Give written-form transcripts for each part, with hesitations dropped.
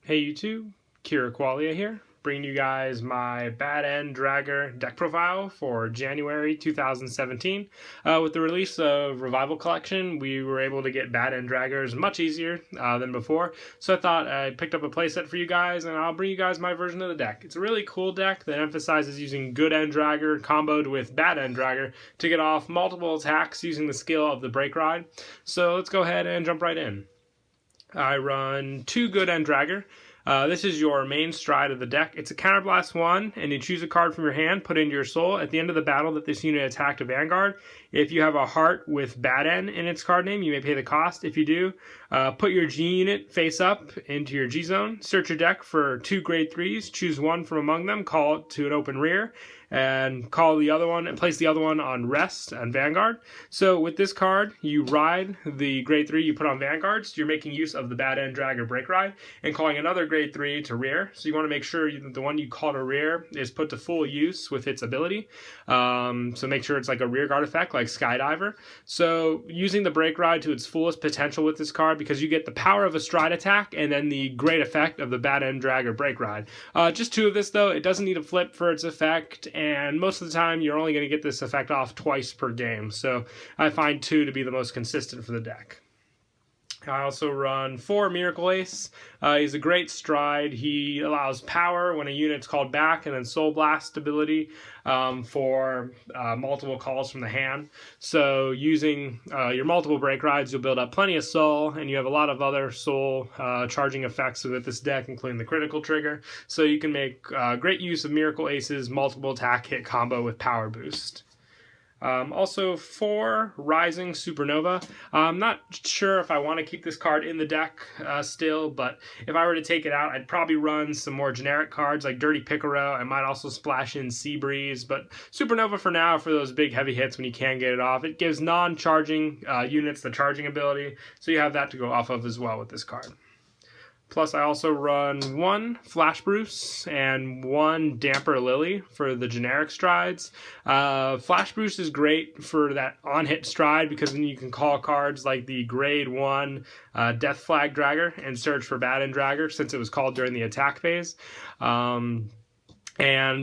Hey YouTube, Kira Qualia here, bringing you guys my Bad End Dragger deck profile for January 2017. With the release of Revival Collection, we were able to get Bad End Draggers much easier than before, so I thought I picked up a playset for you guys, and I'll bring you guys my version of the deck. It's a really cool deck that emphasizes using Good End Dragger comboed with Bad End Dragger to get off multiple attacks using the skill of the Break Ride. So let's go ahead and jump right in. I run 2 Good End Dragger. This is your main stride of the deck. It's a Counterblast 1, and you choose a card from your hand, put into your soul. At the end of the battle that this unit attacked a Vanguard, if you have a heart with Bad End in its card name, you may pay the cost. If you do, put your G unit face up into your G zone, search your deck for 2 grade 3s, choose one from among them, call it to an open rear, and call the other one and place the other one on rest and Vanguard. So with this card, you ride the grade 3 you put on Vanguards. So you're making use of the Bad End Dragger Break Ride and calling another grade 3 to rear. So you want to make sure that the one you call to rear is put to full use with its ability. So make sure it's like a rear guard effect like Skydiver. So using the Break Ride to its fullest potential with this card, because you get the power of a stride attack and then the great effect of the Bad End Dragger Break Ride. Just 2 of this though. It doesn't need a flip for its effect, and most of the time you're only going to get this effect off twice per game, so I find 2 to be the most consistent for the deck. I also run 4 Miracle Ace. He's a great stride. He allows power when a unit's called back, and then Soul Blast ability for multiple calls from the hand. So using your multiple break rides, you'll build up plenty of soul, and you have a lot of other soul charging effects with this deck, including the critical trigger. So you can make great use of Miracle Ace's multiple attack hit combo with power boost. Also 4 Rising Supernova. I'm not sure if I want to keep this card in the deck still, but if I were to take it out, I'd probably run some more generic cards like Dirty Picaro. I might also splash in Sea Breeze, but Supernova for now for those big heavy hits when you can get it off. It gives non-charging units the charging ability, so you have that to go off of as well with this card. Plus, I also run 1 Flash Bruce and 1 Damper Lily for the generic strides. Flash Bruce is great for that on-hit stride because then you can call cards like the Grade 1 Death Flag Dragger and search for Bad End Dragger since it was called during the attack phase. And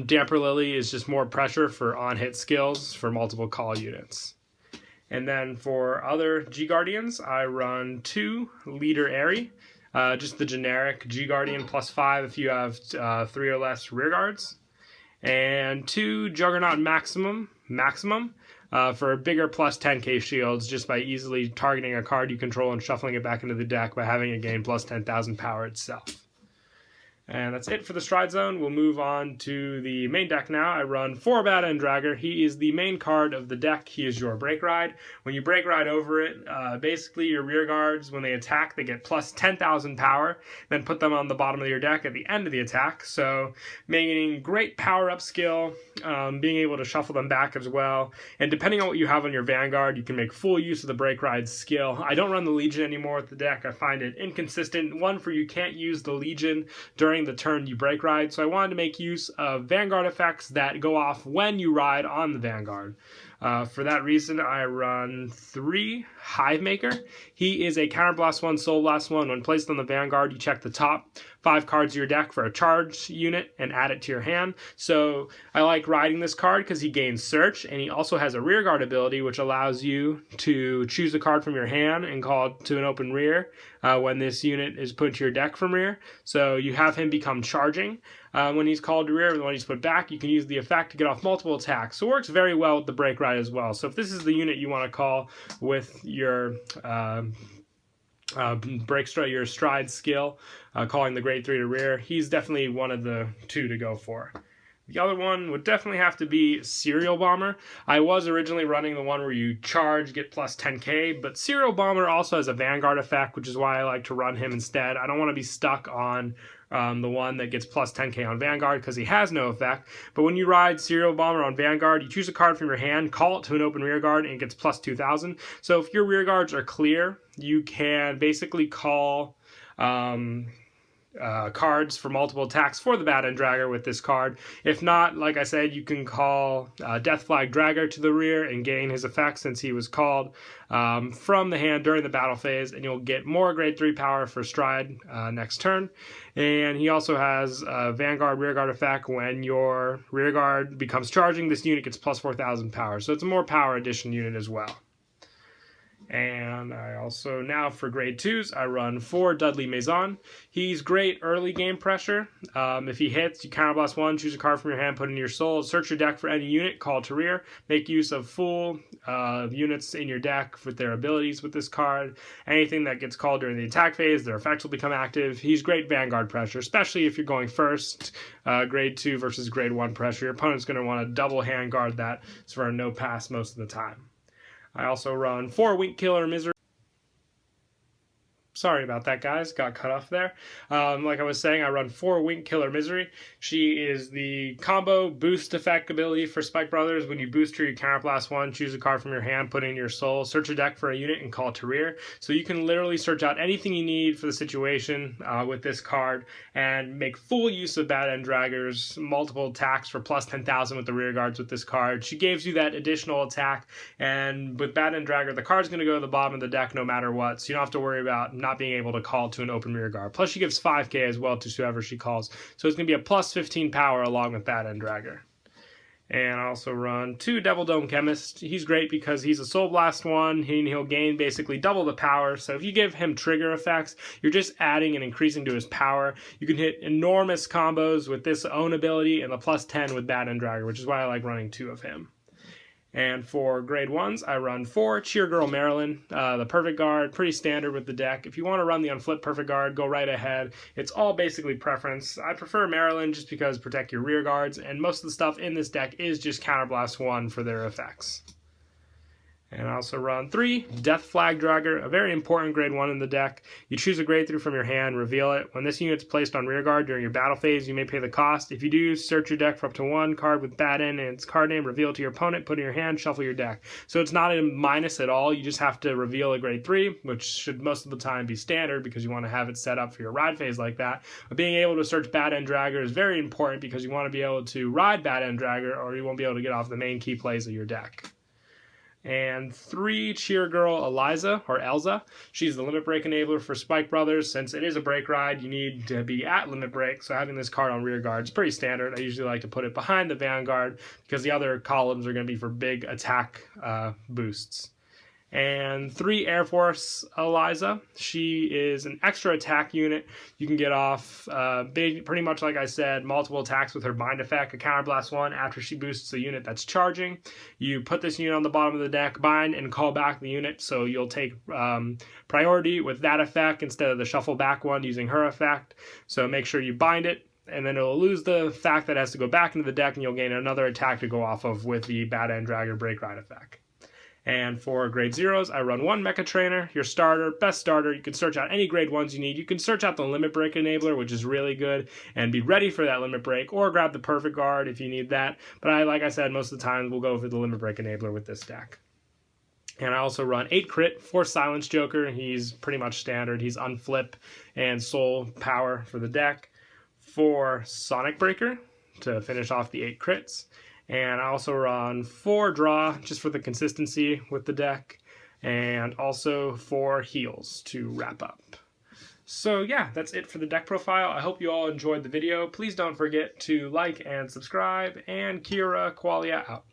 Damper Lily is just more pressure for on-hit skills for multiple call units. And then for other G-Guardians, I run 2 Leader Airy. Just the generic G-Guardian +5 if you have 3 or less rear guards. And 2 Juggernaut Maximum for bigger +10k shields just by easily targeting a card you control and shuffling it back into the deck by having it gain +10,000 power itself. And that's it for the stride zone. We'll move on to the main deck now. I run 4 Bad End Dragger. He is the main card of the deck. He is your break ride. When you break ride over it, basically your rear guards, when they attack, they get +10,000 power. Then put them on the bottom of your deck at the end of the attack. So making great power up skill, being able to shuffle them back as well. And depending on what you have on your Vanguard, you can make full use of the break ride skill. I don't run the Legion anymore with the deck. I find it inconsistent. One, for you can't use the Legion during the turn you break ride, so I wanted to make use of Vanguard effects that go off when you ride on the Vanguard. For that reason, I run 3 Hivemaker. He is a Counterblast 1, Soul Blast 1. When placed on the Vanguard, you check the top 5 cards of your deck for a charge unit and add it to your hand. So I like riding this card because he gains Search, and he also has a rear guard ability which allows you to choose a card from your hand and call it to an open rear when this unit is put to your deck from rear. So you have him become charging. When he's called to rear, when he's put back, you can use the effect to get off multiple attacks. So it works very well with the break ride as well. So if this is the unit you want to call with your your stride skill, calling the grade 3 to rear, he's definitely one of the 2 to go for. The other one would definitely have to be Serial Bomber. I was originally running the one where you charge, get +10k, but Serial Bomber also has a Vanguard effect, which is why I like to run him instead. I don't want to be stuck on the one that gets +10k on Vanguard because he has no effect. But when you ride Serial Bomber on Vanguard, you choose a card from your hand, call it to an open rear guard, and it gets +2,000. So if your rear guards are clear, you can basically call cards for multiple attacks for the Bad End Dragger with this card. If not, like I said, you can call Death Flag Dragger to the rear and gain his effect since he was called from the hand during the battle phase, and you'll get more grade 3 power for Stride next turn. And he also has a Vanguard Rearguard effect. When your Rearguard becomes charging, this unit gets plus 4,000 power, so it's a more power addition unit as well. And I also, now for grade 2s, I run 4 Dudley Maison. He's great early game pressure. If he hits, you counterblast 1, choose a card from your hand, put it in your soul, search your deck for any unit, call to rear, make use of full units in your deck with their abilities with this card. Anything that gets called during the attack phase, their effects will become active. He's great Vanguard pressure, especially if you're going first, grade 2 versus grade 1 pressure. Your opponent's going to want to double hand guard that for a no pass most of the time. I also run 4 Wink Killer Misery. Sorry about that, guys. Got cut off there. Like I was saying, I run 4 Wink Killer Misery. She is the combo boost effect ability for Spike Brothers. When you boost her, you counterblast 1, choose a card from your hand, put it in your soul, search your deck for a unit, and call to rear. So you can literally search out anything you need for the situation with this card and make full use of Bad End Draggers, multiple attacks for plus 10,000 with the rear guards with this card. She gives you that additional attack, and with Bad End Dragger, the card's going to go to the bottom of the deck no matter what, so you don't have to worry about not being able to call to an open rear guard. Plus she gives 5k as well to whoever she calls, so it's going to be a plus 15 power along with Bad End Dragger. And I also run 2 Devil Dome Chemist. He's great because he's a Soul Blast 1, he'll gain basically double the power, so if you give him trigger effects, you're just adding and increasing to his power. You can hit enormous combos with this own ability and the plus 10 with Bad End Dragger, which is why I like running 2 of him. And for grade 1s, I run 4 Cheer Girl Marilyn, the Perfect Guard, pretty standard with the deck. If you want to run the Unflip Perfect Guard, go right ahead. It's all basically preference. I prefer Marilyn just because protect your rear guards, and most of the stuff in this deck is just Counterblast 1 for their effects. And I also run 3 Death Flag Dragger, a very important grade 1 in the deck. You choose a grade 3 from your hand, reveal it. When this unit's placed on rearguard during your battle phase, you may pay the cost. If you do, search your deck for up to 1 card with Bad End and its card name, reveal it to your opponent, put it in your hand, shuffle your deck. So it's not a minus at all, you just have to reveal a grade 3, which should most of the time be standard because you want to have it set up for your ride phase like that. But being able to search Bad End Dragger is very important because you want to be able to ride Bad End Dragger or you won't be able to get off the main key plays of your deck. And 3 Cheer Girl Eliza, or Elsa. She's the Limit Break enabler for Spike Brothers. Since it is a break ride, you need to be at Limit Break, so having this card on rear guard is pretty standard. I usually like to put it behind the Vanguard because the other columns are going to be for big attack boosts. And 3 Air Force Eliza. She is an extra attack unit. You can get off, pretty much like I said, multiple attacks with her bind effect, a counterblast 1 after she boosts the unit that's charging. You put this unit on the bottom of the deck, bind, and call back the unit, so you'll take priority with that effect instead of the shuffle back one using her effect. So make sure you bind it, and then it'll lose the fact that it has to go back into the deck, and you'll gain another attack to go off of with the Bad End Dragger Break Ride effect. And for grade 0s, I run 1 Mecha Trainer, your starter, best starter. You can search out any grade 1s you need. You can search out the Limit Break enabler, which is really good, and be ready for that Limit Break, or grab the Perfect Guard if you need that. But like I said, most of the time we'll go for the Limit Break enabler with this deck. And I also run 8 Crit, 4 Silence Joker. He's pretty much standard. He's Unflip and Soul Power for the deck. 4 Sonic Breaker to finish off the 8 crits. And I also run 4 Draw, just for the consistency with the deck, and also 4 Heals to wrap up. So yeah, that's it for the deck profile. I hope you all enjoyed the video. Please don't forget to like and subscribe, and Kira Qualia out.